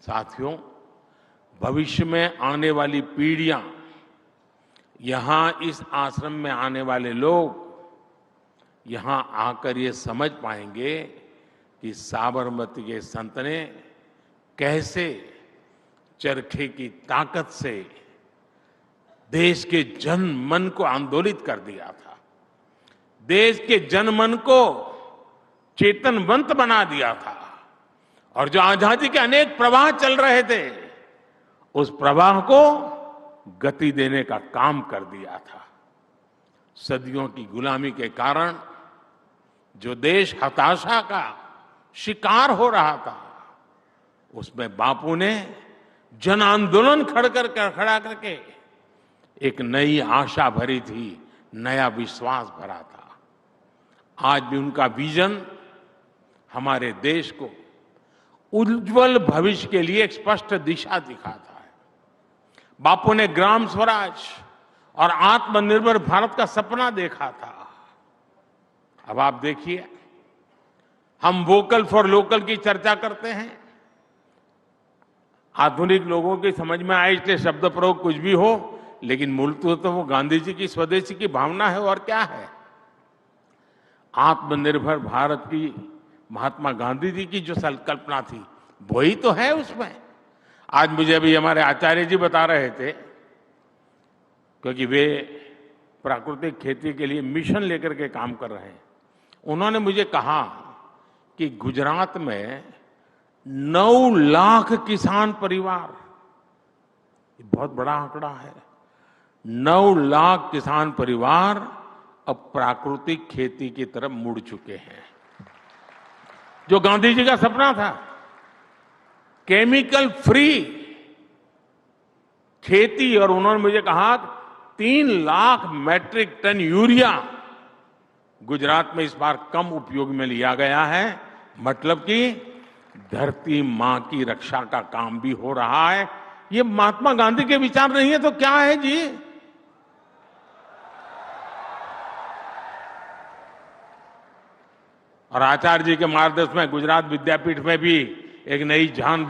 साथियों, भविष्य में आने वाली पीढ़ियां, यहां इस आश्रम में आने वाले लोग यहां आकर ये समझ पाएंगे कि साबरमती के संत ने कैसे चरखे की ताकत से देश के जन मन को आंदोलित कर दिया था, देश के जनमन को चेतनवंत बना दिया था और जो आजादी के अनेक प्रवाह चल रहे थे उस प्रवाह को गति देने का काम कर दिया था। सदियों की गुलामी के कारण जो देश हताशा का शिकार हो रहा था, उसमें बापू ने जन आंदोलन खड़ा करके एक नई आशा भरी थी, नया विश्वास भरा था। आज भी उनका विजन हमारे देश को उज्जवल भविष्य के लिए एक स्पष्ट दिशा दिखाता है। बापू ने ग्राम स्वराज और आत्मनिर्भर भारत का सपना देखा था। अब आप देखिए, हम वोकल फॉर लोकल की चर्चा करते हैं। आधुनिक लोगों की समझ में आए इसलिए शब्द प्रयोग कुछ भी हो, लेकिन मूलतः तो वो गांधी जी की स्वदेशी की भावना है और क्या है। आत्मनिर्भर भारत की महात्मा गांधी जी की जो संकल्पना थी वही तो है उसमें। आज मुझे अभी हमारे आचार्य जी बता रहे थे, क्योंकि वे प्राकृतिक खेती के लिए मिशन लेकर के काम कर रहे हैं। उन्होंने मुझे कहा कि गुजरात में 9 लाख किसान परिवार, ये बहुत बड़ा आंकड़ा है, 9 लाख किसान परिवार अब प्राकृतिक खेती की तरफ मुड़ चुके हैं। जो गांधी जी का सपना था, केमिकल फ्री खेती, और उन्होंने मुझे कहा 3 lakh metric ton urea Gujarat में इस बार कम उपयोग में लिया गया है। मतलब कि धरती मां की रक्षा का काम भी हो रहा है। ये महात्मा गांधी के विचार नहीं है तो क्या है जी। और आचार्य जी के मार्गदर्शन में गुजरात विद्यापीठ में भी एक नई जान